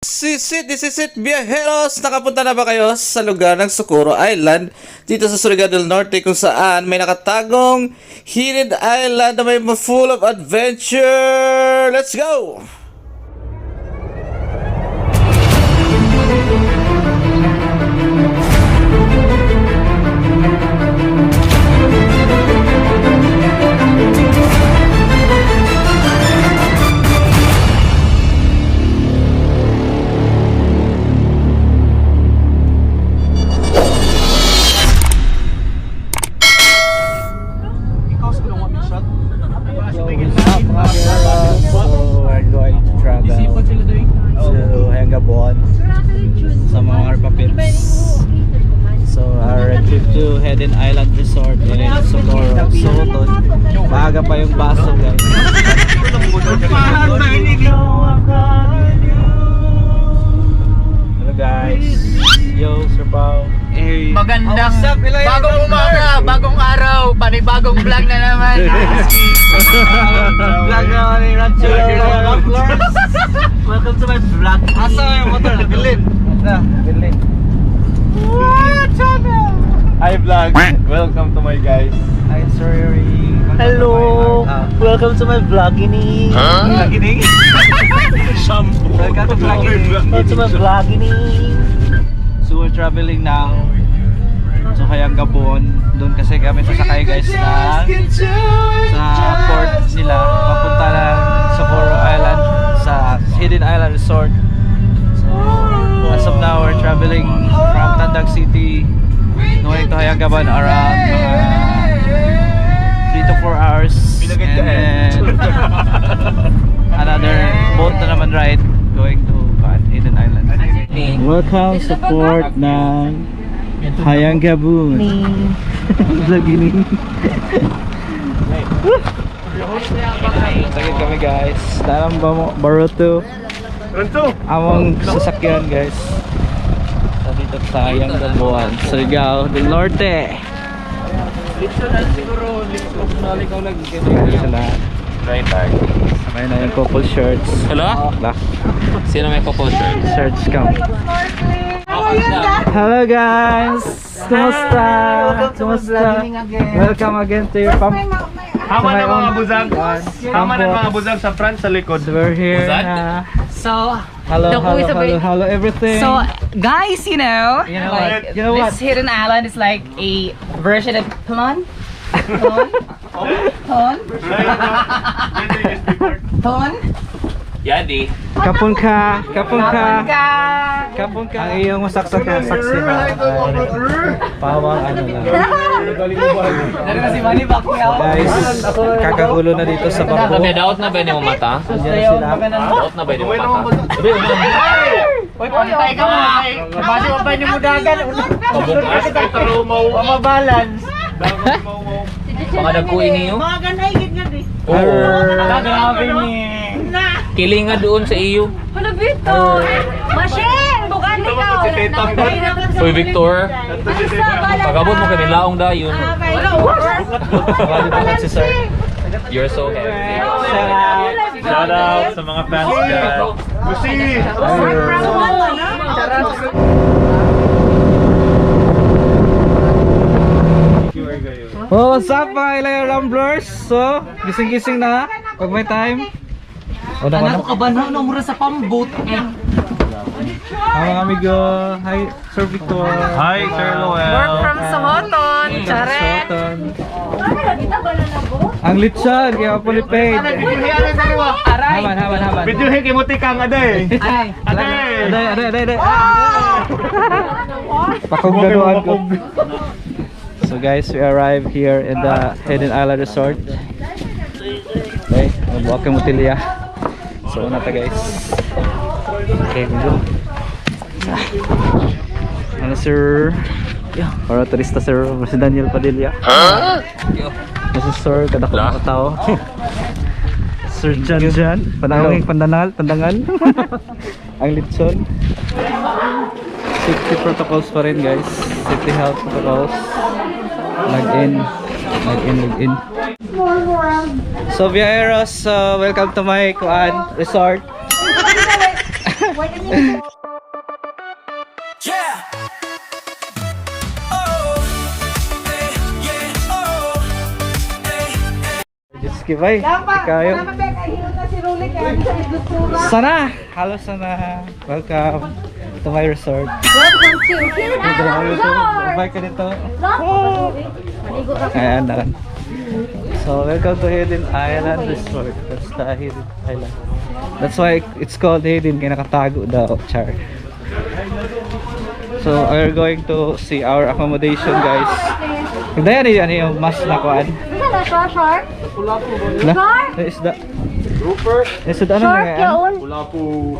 This is it, viajeros! Nakapunta na ba kayo sa lugar ng Socorro Island dito sa Surigao del Norte kung saan may nakatagong hidden island na may full of adventure? Let's go! Hidden Island Resort in Socorro. So, maaga pa yung baso, guys. Hello guys. Yo, Sir Pao. Hey. Magandang bagong umaga, bagong araw, panibagong vlog na naman. Vlog na ni Rancho. Welcome to my vlog. Asa yung motor? Bilin. Bilin. What channel? Hi vlog, welcome to my guys. Hi sorry. Hello. Welcome to my vlogging. Vlogging? Shampoo. Welcome to vlogging. Welcome to my vlogging. So we're traveling now. So kayang Gabon. Doon kasi kami sasakay guys na sa port nila papunta ng Socorro Island sa Hidden Island Resort. So as of now we're traveling from Tandag City going to Hayagaban around 3 to 4 hours and then another boat na naman ride going to Hidden Island. Welcome sa port ng Hayagaban. Vlogging. Sakit kami guys. Dalam Baruto. Among sasakyan guys. Dito sa Hayagaban, Surigao del Norte. Siguro, ikaw Sila. Right tag. Sabay na yung couple shirts. Hello? Sino may proposal? Shirts come. Hello guys! Kumusta? Kumusta? Welcome again to your pump. Hama ng mga buzag. Hama ng mga buzag sa front, sa likod. So we're here Buzag? na. So, Hello everything. so guys, you know what? You know what? this hidden island is like a version of Plon. Plon. Yadi. Kapon ka. Kapon ka. Ang iyong masaksakan saksihan. Pawang ano lang. Dari na si Manny Pacquiao. Guys, kakagulo na dito sa bangko. Sabi, daot na ba ni mo mata? Andiyan na sila. Daot na ba ni mo mata? Sabi, Uy, pantay ka mo. Kabasi mo pa niyo mudagan. pabukas. Mabalance. Mga nagkuhi niyo? Mga ganay gid Oo. Grabe ni. Kiling nga doon sa iyo. Wala Victor. Machine, bukan ikaw. Uy, Victor. Pagabot mo kami laong dayon. Sabali pa lang si Sir. You're so heavy. Shout out sa mga fans dyan. Lucy! Oh, what's up mga Ilaya Ramblers? So, gising-gising na pag may time. O na Anak ko kabanhaw na mura sa pambot. mga amigo. Hi, Sir Victor. Hi, Sir Noel. Sohoton. Charet. Soton. Ang litsan, kaya po ni Paige. Aray. Haman. Video hik imuti kang aday. Ay. Aday. Pakugladuan ko. So guys, we arrived here in the Hidden Island Resort. Okay, welcome to Tilia. So una ta guys. Okay, we go. Ano sir? Para turista sir, si Daniel Padilla. This is sir, kada ko mga tao. Sir Jan, pandangan. Ang litson. Safety protocols pa rin guys. Safety health protocols. Log in. So viajeros, welcome to my resort. Just kibay. Kayo. Sana! Halo sana. Welcome to my resort. Bye ka dito. Ayan na. So, welcome to Hidden Island Resort. That's the Hidden Island. That's why it's called Hidden. Kaya nakatago daw. Char. So, we're going to see our accommodation, guys. Hindi yan yung mas nakuan. Shark? Na? Isda. Isda ano na yan? Lapu-lapu.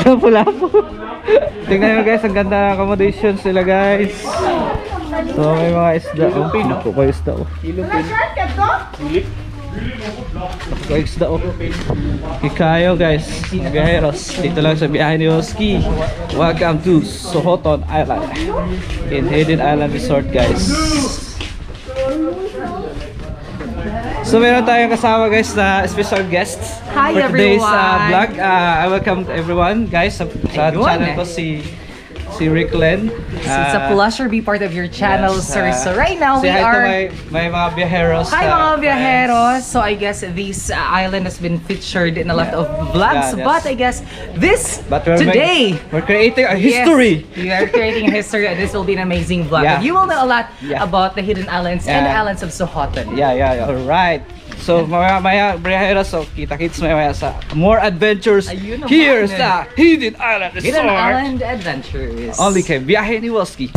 Lapu-lapu. Tingnan nyo guys, ang ganda ng accommodation sila guys. So may mga isda. Oh, naku pa isda oh. May isda oh. Ikayo guys, Viajeros. Dito lang sa biyahe ni Oski. Welcome to Sohoton Island. In Hidden Island Resort guys. So meron tayong kasama guys na special guests. Hi, for today's everyone. vlog. I welcome everyone guys sa channel ko si Rick Len. It's a pleasure to be part of your channel, Yes, sir. So right now we say hi are... to my mga viajeros. Hi mga viajeros! So I guess this island has been featured in a lot of vlogs, Yeah, yes. but I guess this But today we're creating a history. Yes, we are creating a history and this will be an amazing vlog. Yeah. And you will know a lot Yeah. about the hidden islands and the Yeah. islands of Sohoton. Yeah, alright. So maya viajeros, so kita-kits maya sa more adventures Ayun naman here eh. sa Hidden Island Resort. Hidden Island Adventures. Only kay Biyahe ni Woski.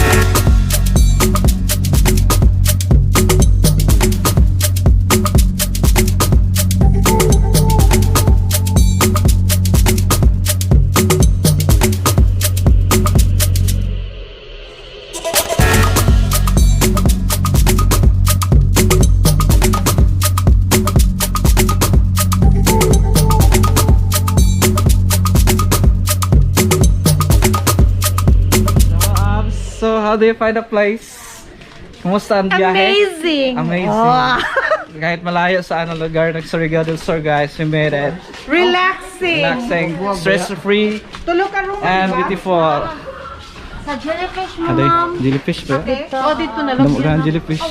So how do you find the place? Kumusta ang biyahe? Amazing! Amazing. Kahit malayo sa anong lugar ng Surigao del Sur guys, we made it. Relaxing! Relaxing, stress-free, Tulog ka room, and beautiful. Sa jellyfish mo, Aday, ma'am. jellyfish ba? Oh, dito na lang. Damo ka jellyfish.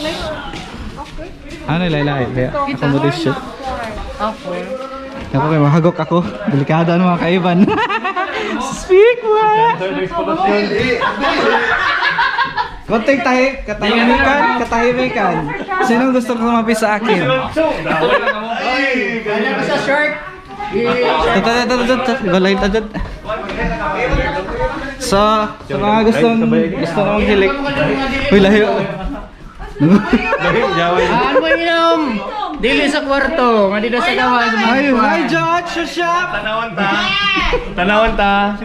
Ano laylay? Accommodation. Okay. Ako kayo, mahagok ako. Delikado ang mga kaiban. Speak mo! Konting katahimikan. Sinong gusto ko kumapi sa akin? Sa short. Balay tadad. So, sa mga gusto na maghilik. Uy, layo. Ano ba yun? Dili sa kwarto. Nga di na sa gawa. Ay, hi George, shop. Tanawan ta.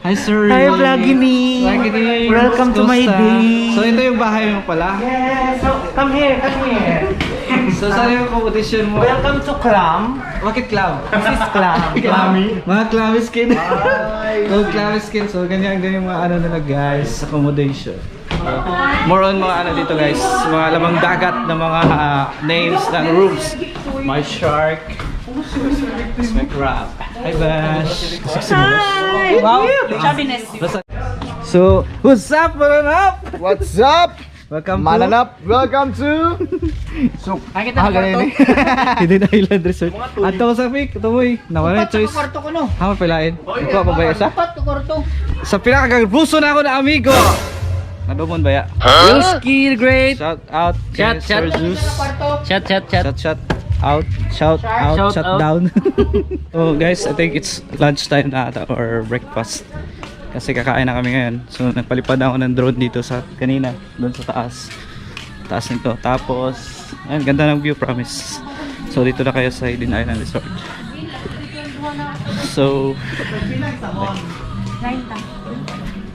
Hi sir. Hi, Vlogini. Welcome to my day. So, ito yung bahay mo pala. Come here, come here. So, saan yung competition mo? Welcome to Clam. Bakit clam? This is Clam. Mga clammy skin. Oh, clammy skin. So, ganyan yung mga ano nila guys, accommodation. More on mga ano dito guys, mga lamang dagat na mga names ng rooms. My shark. This my crab. Hi Bash. Hi. Wow. Shabbiness. So, what's up, Mananap? What's up? Welcome Mananap, welcome to Nakita na kwarto. Hidden Island Resort. Ato sa pick, tumoy. Nawala yung choice. Kwarto ko no. Hama pilain. Ikaw pa ba isa? Pat ko kwarto. Sa pinakagagpuso na ako na amigo. Nadumon ba ya? Whiskey the Great. Shout out kay Shout, Sir shout. Zeus. Chat. Shout out. Shout out. Shout Shut out. down. Oh guys, I think it's lunchtime na ata or breakfast. Kasi kakain na kami ngayon. So nagpalipad ako ng drone dito sa kanina, doon sa taas. Taas nito. Tapos, ayun, ganda ng view, promise. So dito na kayo sa Hidden Island Resort. So,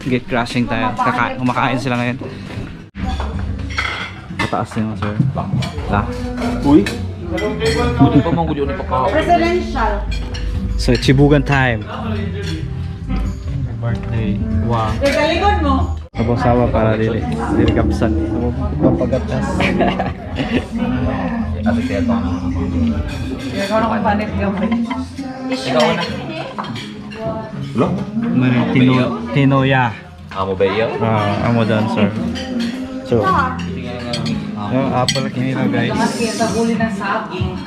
get crashing tayo. Kumakain sila ngayon. Mataas din mo, sir. Uy! Presidential. So, Chibugan time. Birthday. Wow. Regaligod mo. Abang sawa para dili kapsan. Pampagatas. Ikaw na kung panit gamay. Tinoya. Amo ba iyo? Amo dancer. So, yung apple kinito guys. Kita huli ng saging.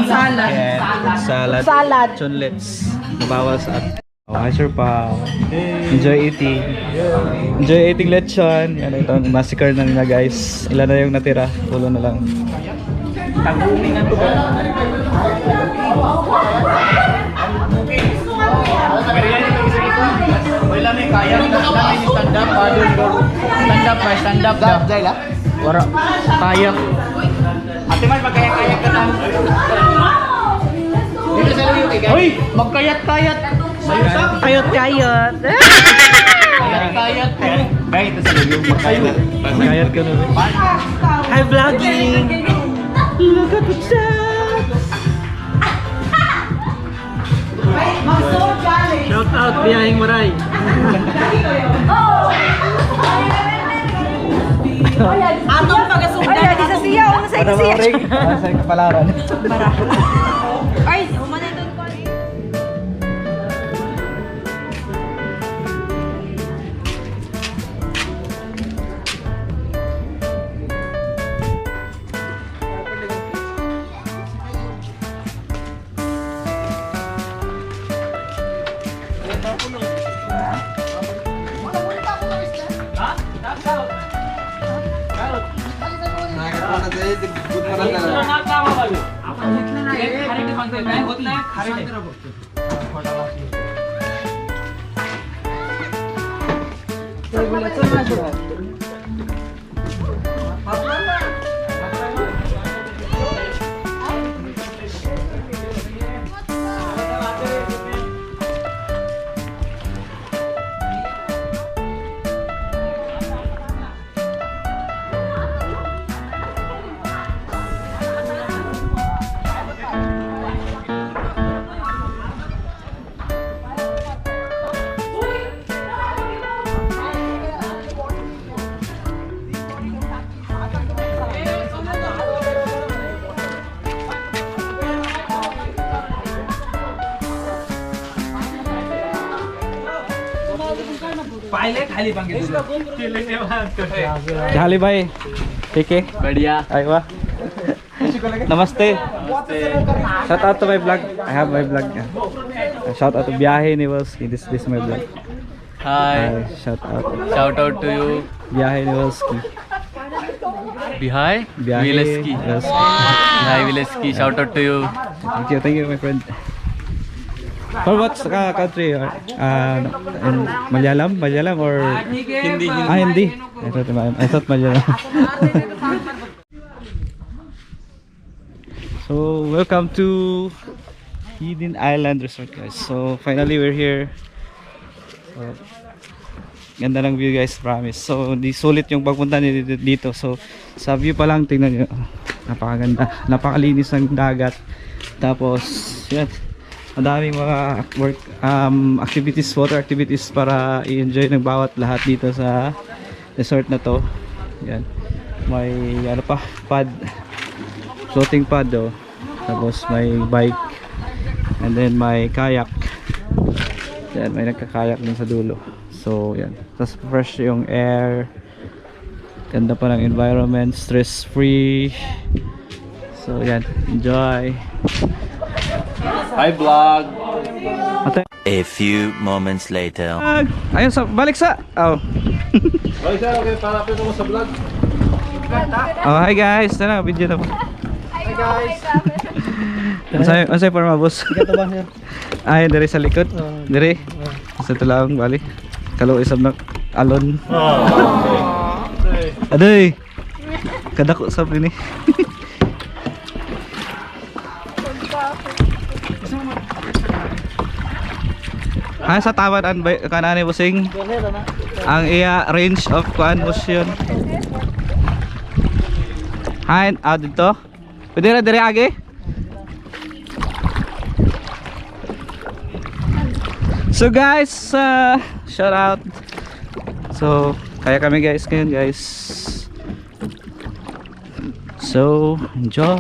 Salad. Salad. Chunlets. Nabawas at hi Sir Pao. Enjoy eating. Enjoy eating lechon. Yan ito, massacre na nila guys. Ilan na yung natira? Ulo na lang. Wala may kaya stand up stand up da. Wara kaya. Ate man magkaya-kaya ka na. Dito sa luyo kay guys. Hoy, magkayat-kayat. Kayot-kayot. Kayat. Guys, ito sa luyo magkayat. Magkayat ka na. Hi vlogging. Look at that. Shout out Biyahing Maray. Atong pagasundan. Ay, di sa siya. Ano sa siya? Sa kapalaran. Ay, umanay doon ko. Kali bhai. ठीक है बढ़िया. Ay wa. Namaste. Shout out to my vlog. I have my vlog. Shout out to Biyahe Niwalski. This my vlog. Hi. Shout out Shout out to you. Biyahe Niwalski. Bihai Wileski. Bihai Wileski. Shout out to you. Thank you, my friend. For what country? In Malayalam or Hindi. Hindi. I thought Malayalam. So welcome to Hidden Island Resort guys. So finally we're here. So, ganda ng view guys, promise. So di sulit yung pagpunta dito. So sa view pa lang tingnan niyo. Napakaganda. Napakalinis ng dagat. Tapos yan. Madaming mga activities, water activities para i-enjoy ng bawat lahat dito sa resort na to. Yan. May ano pa, pad. Floating pad oh. Tapos may bike. And then may kayak. Yan, may nagkakayak din sa dulo. So yan. Tapos fresh yung air. Ganda pa ng environment, stress free. So yan, enjoy. Hi vlog. A few moments later. Ayun sa balik sa. Oh. Balik sa okay para pito mo sa vlog. Oh, hi guys. Tara, video na po. Hi guys. Ansay para mabos. Ay, dari sa likod. Dari. Sa tulang bali. Kalau isab na alon. Aday. Kadako sa ini. Ah, sa tawad an kanani busing. Ang iya range of kuan motion. Hi, dito. Pwede na dire agi. So guys, shout out. So, kaya kami guys ngayon guys. So So, enjoy.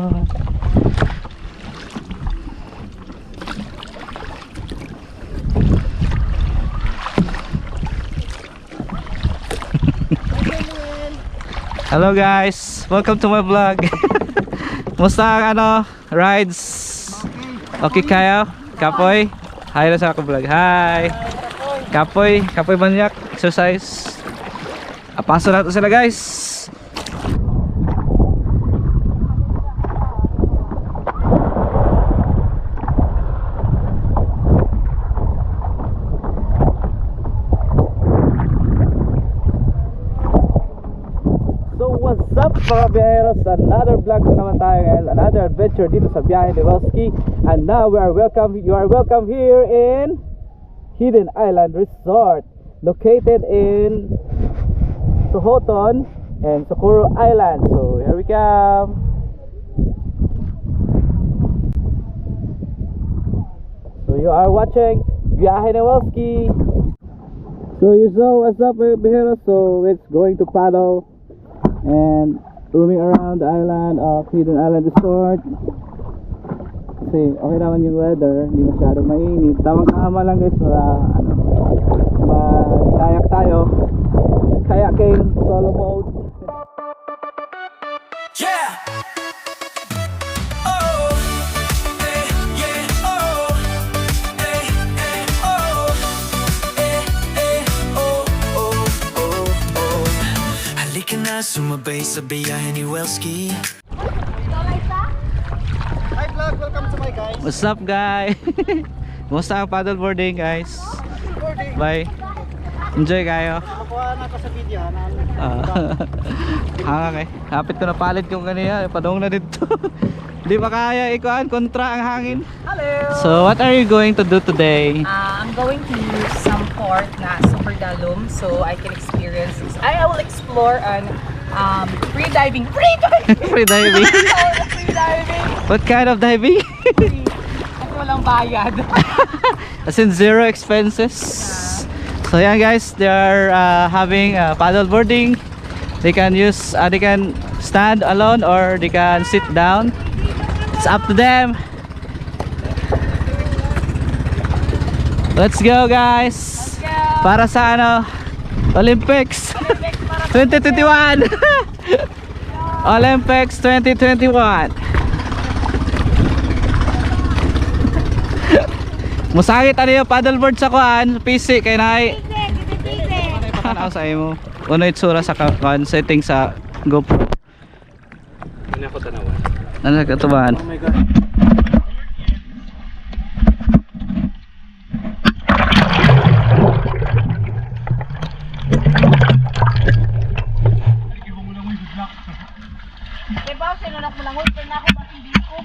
Hello guys, welcome to my vlog. Musta ang rides? Okay kayo? Kapoy? Hi na sa ako vlog. Hi. Kapoy banyak exercise. Apaso natin sila guys. So what's up mga biyaheros, another vlog na naman tayo ngayon, another adventure dito sa biyahe ni Welski. And now you are welcome here in Hidden Island Resort, located in Sohoton and Socorro Island. So here we come. So you are watching Biyahe ni Welski. So you saw what's up mga biyaheros, so it's going to paddle and roaming around the island of Hidden Island Resort. Kasi okay naman yung weather, hindi masyadong mainit, tamang-tama lang guys para mag-kayak tayo, kayaking solo mode. Yeah. Oh. Hey, yeah. Oh. Hey, hey. Oh. Hey, hey. Oh, oh, oh, oh. Halika na, sumabay sa biyahe ni Welski. Hi vlog, welcome to my guys. What's up guys? Kumusta ang paddleboarding guys? Bye. Enjoy kayo. Makuha na ako sa video Hanga kay. Hapit ko na palit yung kanina, padong na dito. Di ba kaya ikuan kontra ang hangin? Hello! So what are you going to do today? I'm going to use some port na super dalum so I can experience this. I will explore an free diving. Free diving? Free diving! What kind of diving? Kasi walang bayad. As in zero expenses. So yeah guys, they are having paddle boarding. They can use, they can stand alone or they can sit down. It's up to them. Let's go guys. Para sa Olympics 2021. Olympics 2021. Musangit yung paddleboard sa kuan, PC kay nay. Pakanaw sa imo. Uno itsura sa kuan setting sa GoPro. Hindi ako tanawan. Ano katubahan? Oh my god. Diba, sinulak mo lang hoy, pero na ako hindi ko.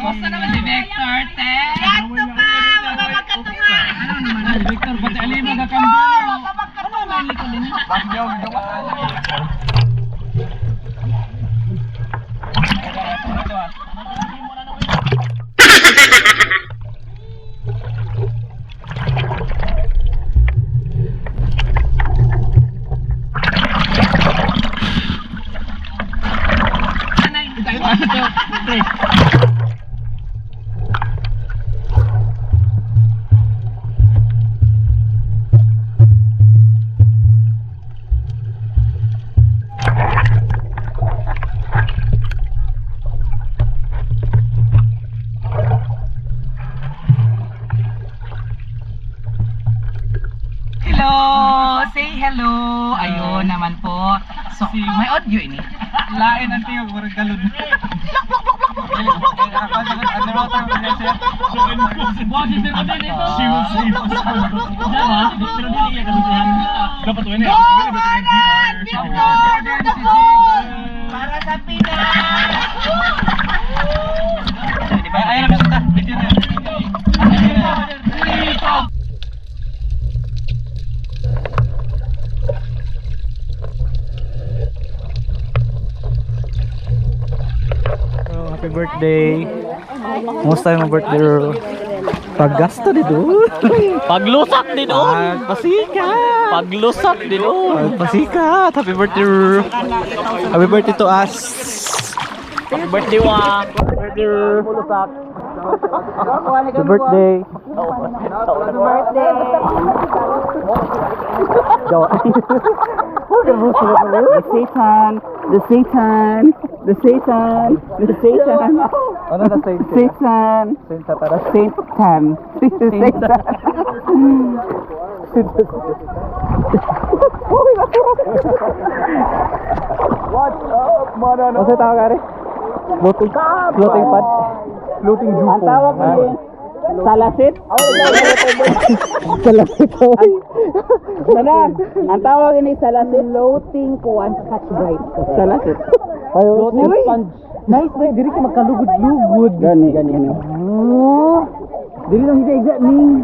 Kumusta naman si Victor, te? Yakto pa! Mapapagkatunga! Ano naman si Victor? Pati alim magkakambiyan. Mapapagkatunga! Hello! Say hello! Ayun naman po. So, may audio ini. Lain ang tingog murag galon. Para sa Pinas! Happy birthday. Kumusta yung birthday, Roro? Paggasto dito. Paglusak dito. Pagpasikat. Paglusak dito. Pagpasikat. Happy birthday. Happy birthday to us. Happy birthday wa. Happy birthday. Pulusak. Happy birthday. Happy birthday. The Satan. The Satan. The Satan. The Satan. Ano na Satan? Satan. Satan. Satan. What's up, mano? Masa tawag ka rin? Floating pad? Floating jupo. Ang tawag ka rin? Salasit? Salasit. Sana, ang tawag ni salasit. Floating kuwan catch bright. Salasit. Floating sponge. Nice, right? Diri ka magkalugod-lugod. Gani. Dili lang hindi exact ning.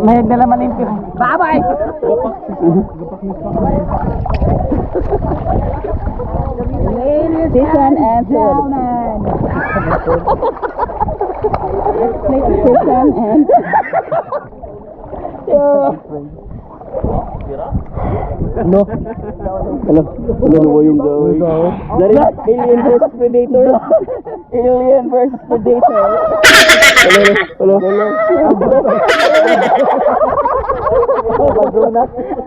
May dala man limpyo. Bye-bye. Satan and Salman. Satan and No. Hello yung gawin. Dari Alien vs Predator. Alien vs Predator. Hello.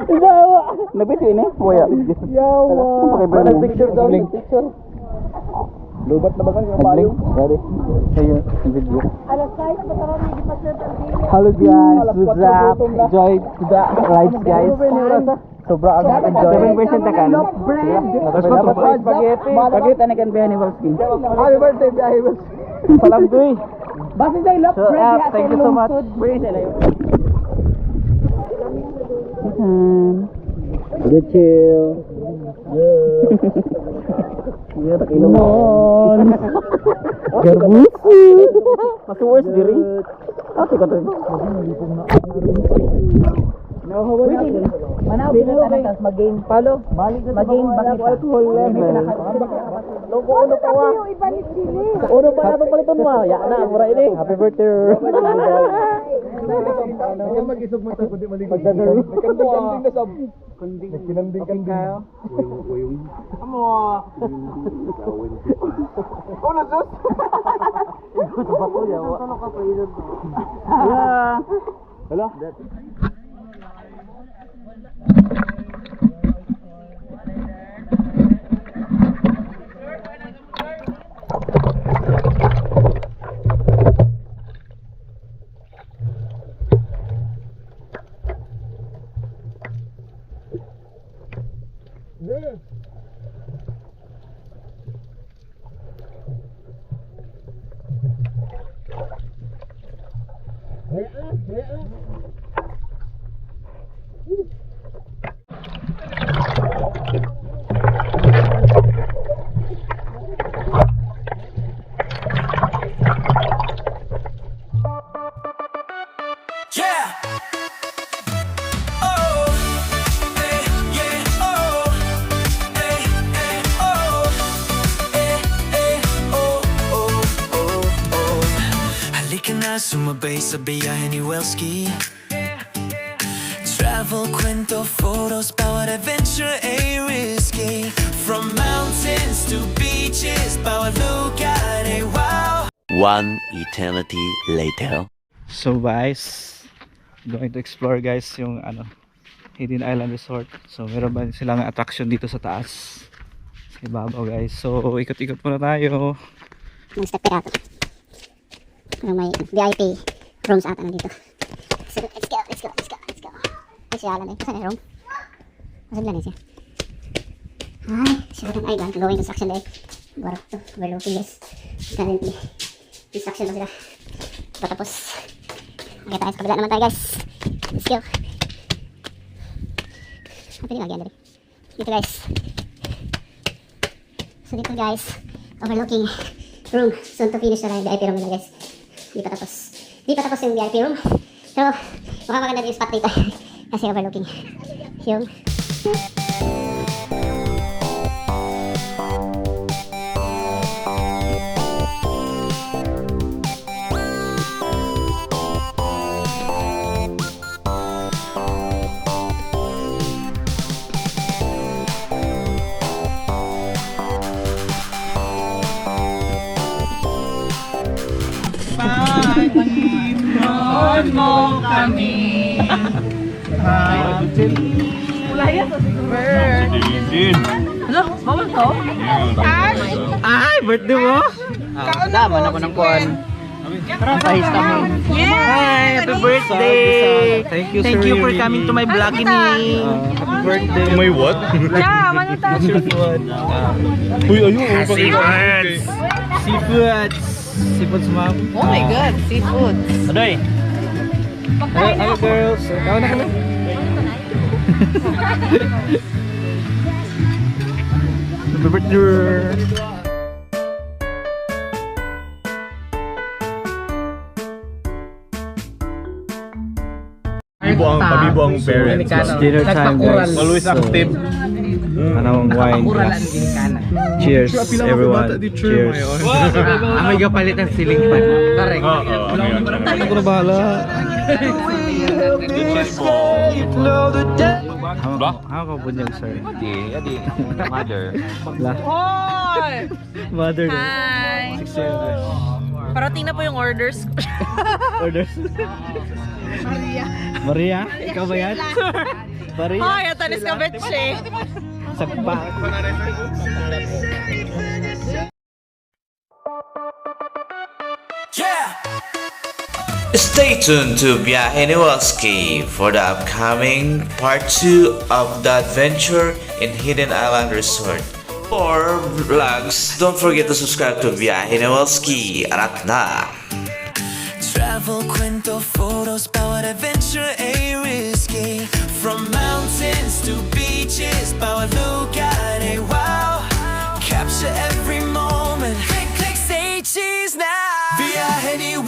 Yawa. Nabito ini. Waya. Yawa. Picture daw. Picture. Lubat na ba kan yung payo? Ready? Kayo yung video. Hello guys, what's up? Enjoy the rides guys. Sobra ang enjoy. 7% takan. Spaghetti. Spaghetti na kan biyahe ni Valsky. Happy birthday biyahe Valsky. Salam tuy. Basi day love bread. Thank you so much. Praise the Lord. Good chill. Non. Garbus. Masuk worst diri. Apa kata? Mana pinatalakas mag-game palo. Mag-game bakit alcohol level. Logo uno pa wa. Uno pa na paliton mo. Ya na mura ini. Happy birthday. Kan mag-isog mo sa kundi maligid. Pagdadaro. Kanding na sab. Kanding kayo. Amo. Ano sus? Ito ba to yawa? Ano ka pa ito? Hello? Yeah. Oh. Hey, yeah. Oh. Hey, hey. Oh. Hey, hey. Oh, oh, oh, oh. Halika na sumabay sa biyahe ni Welsky. Travel, kwento, photos, bawat adventure ay risky. From mountains to beaches, bawat lugar ay wow. One eternity later. So guys, going to explore guys yung Hidden Island Resort. So meron ba silang attraction dito sa taas, sa ibabaw guys. So ikot-ikot muna tayo. Mga step pirato. May VIP rooms ata na dito. So let's go. Ay siya lang eh. Saan yung room? Masad lang eh siya. Ay siya lang. Ay going construction day. Baro to. Overlooking guys. Currently construction na sila. Patapos. Okay tayo sa kabila naman tayo guys. Let's go. Ang piling lagi dito guys. So dito guys, overlooking room. Soon to finish na lang yung VIP room nila guys. Di pa tapos yung VIP room. So mukhang maganda din yung spot dito. Kasi overlooking yung Samahan mo kami. Ano? Bawal to? Ay, birthday mo? Naman ako ng kuwan. Pahista mo. Hi, happy birthday! Thank you for coming to my vlog ini. Happy birthday. May what? Yeah, manutan. Uy, ayun. Seafood. Seafood. Seafood smap. Oh my God, seafood. Adoy. Hello girls. Ikaw na kami. Happy birthday. Pabibo ang parents. Dinner time guys. Always active. Anong wine? Cheers everyone. Cheers. Amoy kapalit ang siling pan. Correct. Oo. Ako na bahala. How ka bunyag sir? Mother. Hoy! Mother. Hi! Parating na po yung orders. Orders. Maria, ikaw ba yan? Maria. Hoy, atanis ka betche. Sagpa. Yeah! Stay tuned to Biyahe ni Walski for the upcoming part 2 of the adventure in Hidden Island Resort. For vlogs, don't forget to subscribe to Biyahe ni Walski. Arat na! Travel, cuento, photos, bawat adventure ay risky. From mountains to beaches, bawat lugar ay wow. Capture every moment, click, click, say cheese now. Biyahe ni